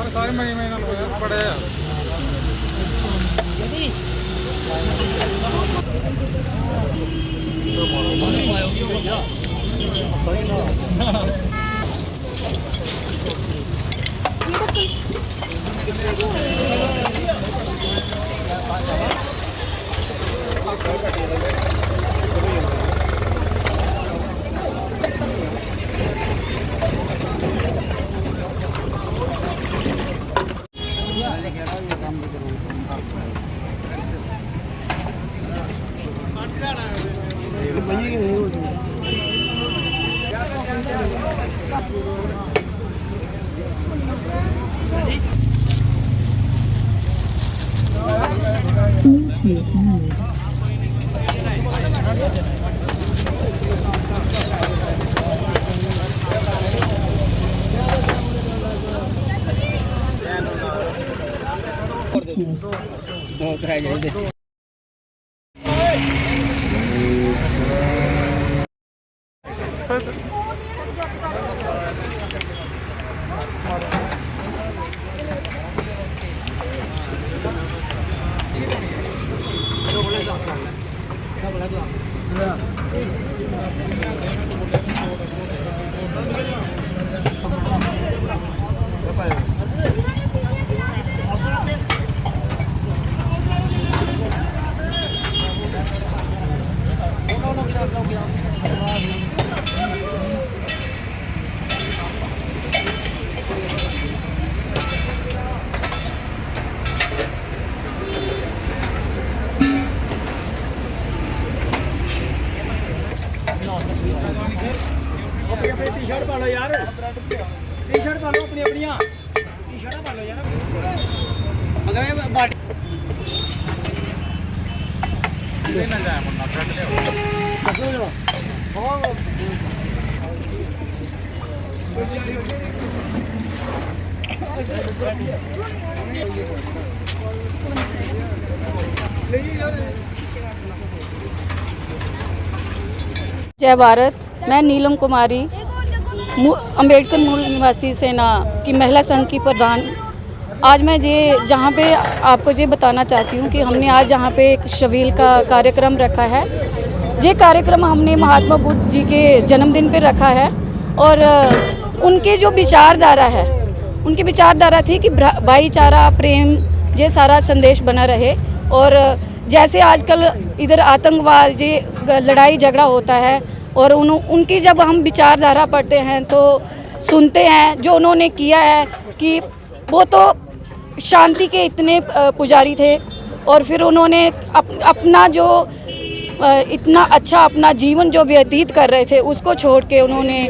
सारे महीने पड़े टी-शर्ट पा लो यार, टी-शर्ट पा लो अपनी अपनियां टी-शर्ट पा लो यार। मगर बाट ले ना जाए मुन्ना फ्रंट ले आओ। जय भारत। मैं नीलम कुमारी अंबेडकर मूल निवासी सेना की महिला संघ की प्रधान। आज मैं जहाँ पे आपको ये बताना चाहती हूँ कि हमने आज जहाँ पे एक शबील का कार्यक्रम रखा है। ये कार्यक्रम हमने महात्मा बुद्ध जी के जन्मदिन पे रखा है और उनके जो विचारधारा है, उनकी विचारधारा थी कि भाईचारा, प्रेम, ये सारा संदेश बना रहे। और जैसे आजकल इधर आतंकवाद, ये लड़ाई झगड़ा होता है और उनकी जब हम विचारधारा पढ़ते हैं तो सुनते हैं जो उन्होंने किया है कि वो तो शांति के इतने पुजारी थे और फिर उन्होंने अपना जो इतना अच्छा अपना जीवन जो व्यतीत कर रहे थे उसको छोड़ के उन्होंने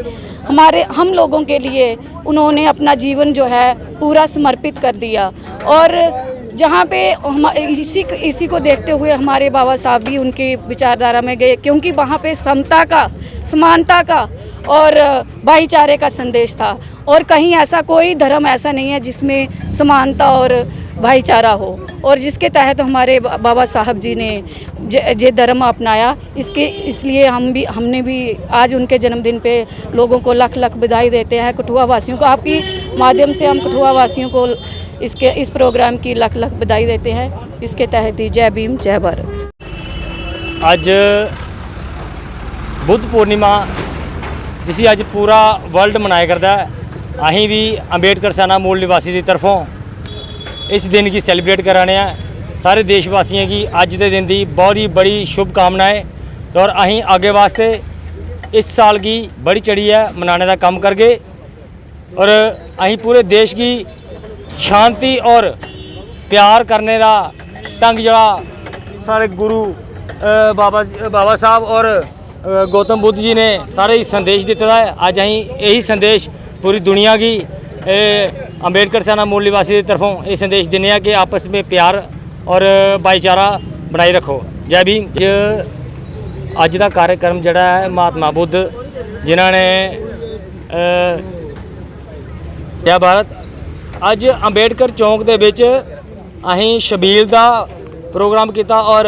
हम लोगों के लिए उन्होंने अपना जीवन जो है पूरा समर्पित कर दिया। और जहाँ पे इसी को देखते हुए हमारे बाबा साहब भी उनकी विचारधारा में गए, क्योंकि वहाँ पे समता का, समानता का और भाईचारे का संदेश था। और कहीं ऐसा कोई धर्म ऐसा नहीं है जिसमें समानता और भाईचारा हो, और जिसके तहत हमारे बाबा साहब जी ने ये धर्म अपनाया। इसलिए हमने भी आज उनके जन्मदिन पे लोगों को लख लख बधाई देते हैं। कठुआ वासियों को आपकी माध्यम से हम कठुआ वासियों को इस प्रोग्राम की लख लख बधाई देते हैं। इसके तहत ही जय भीम जय भारत। आज बुद्ध पूर्णिमा जिसी अज पूरा वर्ल्ड मनाया करता है, अहीं भी अंबेडकर सेना मूल निवासी की तरफों इस दिन की सैलीब्रेट कराने हैं। सारे देशवासियों की अज के दिन की बहुत ही बड़ी शुभकामनाएं। तो और अहीं आगे वास्ते इस साल की बड़ी चढ़ी है मनाने का काम करके, और अहीं पूरे देश की शांति और प्यार करने का ढंग जड़ा सारे गुरु बाबा साहब और गौतम बुद्ध जी ने सारे ही संदेश दिता है। अज अहीं यही संदेश पूरी दुनिया की अंबेडकर सेना मूल निवासी की तरफों ये संदेश देने हैं कि आपस में प्यार और भाईचारा बनाए रखो। जय भीम। अज का कार्यक्रम जड़ा है महात्मा बुद्ध ਜਿਨ੍ਹਾਂ ਨੇ ਜੈ ਭਾਰਤ। ਅੱਜ ਅੰਬੇਡਕਰ ਚੌਂਕ ਦੇ ਵਿੱਚ ਅਸੀਂ ਸ਼ਬੀਲ ਦਾ ਪ੍ਰੋਗਰਾਮ ਕੀਤਾ ਔਰ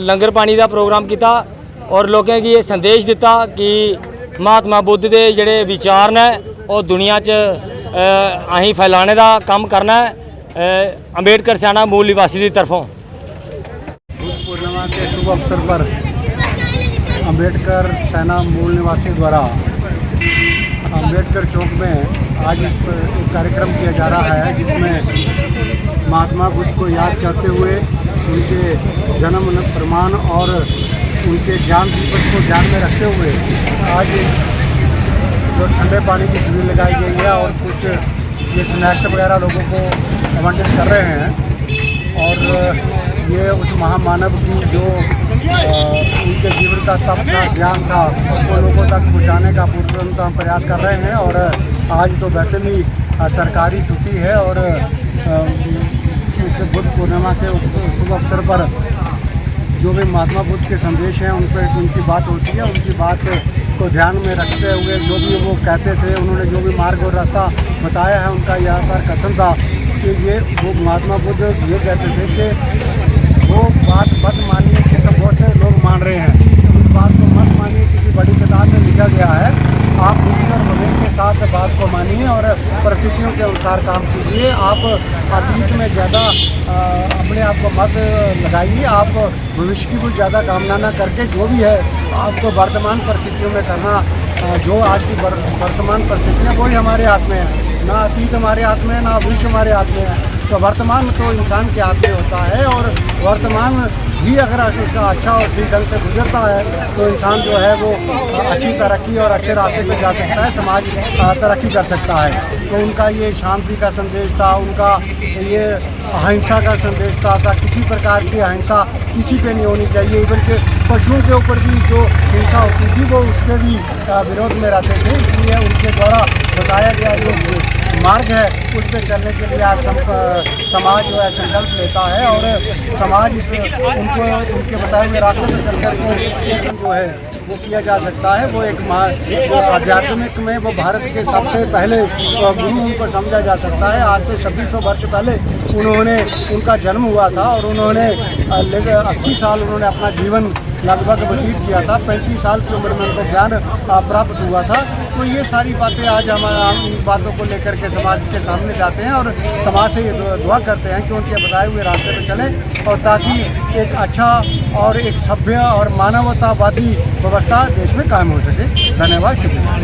ਲੰਗਰ ਪਾਣੀ ਦਾ ਪ੍ਰੋਗਰਾਮ ਕੀਤਾ ਔਰ ਲੋਕਾਂ की ਇਹ ਸੰਦੇਸ਼ ਦਿੱਤਾ ਕਿ ਮਹਾਤਮਾ ਬੁੱਧ ਦੇ ਜਿਹੜੇ ਵਿਚਾਰ ਨੇ ਉਹ ਦੁਨੀਆ 'ਚ ਅਸੀਂ ਫੈਲਾਣੇ ਦਾ ਕੰਮ ਕਰਨਾ ਹੈ ਅੰਬੇਡਕਰ ਸਿਆਣਾ ਮੂਲ ਨਿਵਾਸੀ ਦੀ ਤਰਫੋਂ। बुद्ध पूर्णिमा के शुभ अवसर पर अंबेडकर सेना मूल निवासी द्वारा अंबेडकर चौक में आज इस पर एक कार्यक्रम किया जा रहा है, जिसमें महात्मा बुद्ध को याद करते हुए उनके जन्म प्रमाण और उनके ज्ञान दिवस को ध्यान में रखते हुए आज जो ठंडे पानी की शिविर लगाई गई है और कुछ ये स्नैक्स वगैरह लोगों को आवंटित कर रहे हैं। और ये उस महामानव की जो उनके जीवन का सपना ज्ञान था वो लोगों तक पहुँचाने का पूर्ण प्रयास कर रहे हैं। और आज तो वैसे भी सरकारी छुट्टी है और इस बुद्ध पूर्णिमा के शुभ अवसर पर जो भी महात्मा बुद्ध के संदेश हैं उन पर उनकी बात होती है। उनकी बात को ध्यान में रखते हुए जो भी वो कहते थे, उन्होंने जो भी मार्ग और रास्ता बताया है, उनका यहाँ पर कथन था कि ये वो महात्मा बुद्ध ये कहते थे कि वो बात मत मानिए कि सब बहुत से लोग मान रहे हैं, उस बात को मत मानिए, किसी बड़ी किताब में लिखा गया है, आप बुद्धि और विवेक के साथ बात को मानिए और परिस्थितियों के अनुसार काम कीजिए। आप अतीत में ज़्यादा अपने आप को मत लगाइए, आप भविष्य की कुछ ज़्यादा कामना न करके जो भी है आपको वर्तमान परिस्थितियों में करना, जो आज की वर्तमान परिस्थितियाँ वही हमारे हाथ में है, ना अतीत हमारे हाथ में है ना भविष्य हमारे हाथ में है। तो वर्तमान तो इंसान के हाथ में होता है और वर्तमान भी अगर उसका अच्छा और ठीक ढंग से गुजरता है तो इंसान जो है वो अच्छी तरक्की और अच्छे रास्ते पे जा सकता है, समाज तरक्की कर सकता है। तो उनका ये शांति का संदेश था, उनका ये अहिंसा का संदेश था किसी प्रकार की अहिंसा किसी पे नहीं होनी चाहिए। इवन के पशुओं के ऊपर भी जो हिंसा होती थी वो उसके भी विरोध में रहते थे। इसलिए उनके द्वारा बताया गया जो मार्ग है उस पर चलने के लिए आज समाज जो है संकल्प लेता है और समाज इस उनको उनके बताए हुए रास्ते पर चल कर जो है वो किया जा सकता है। वो एक आध्यात्मिक में वो भारत के सबसे पहले गुरु उनको समझा जा सकता है। आज से 2600 वर्ष पहले उनका जन्म हुआ था और उन्होंने 80 साल उन्होंने अपना जीवन लगभग व्यतीत किया था। 35 साल की उम्र में उनको ज्ञान प्राप्त हुआ था। तो ये सारी बातें आज हम इन बातों को लेकर के समाज के सामने जाते हैं और समाज से ये दुआ करते हैं कि उनके बताए हुए रास्ते पर चलें और ताकि एक अच्छा और एक सभ्य और मानवतावादी व्यवस्था देश में कायम हो सके। धन्यवाद, शुक्रिया।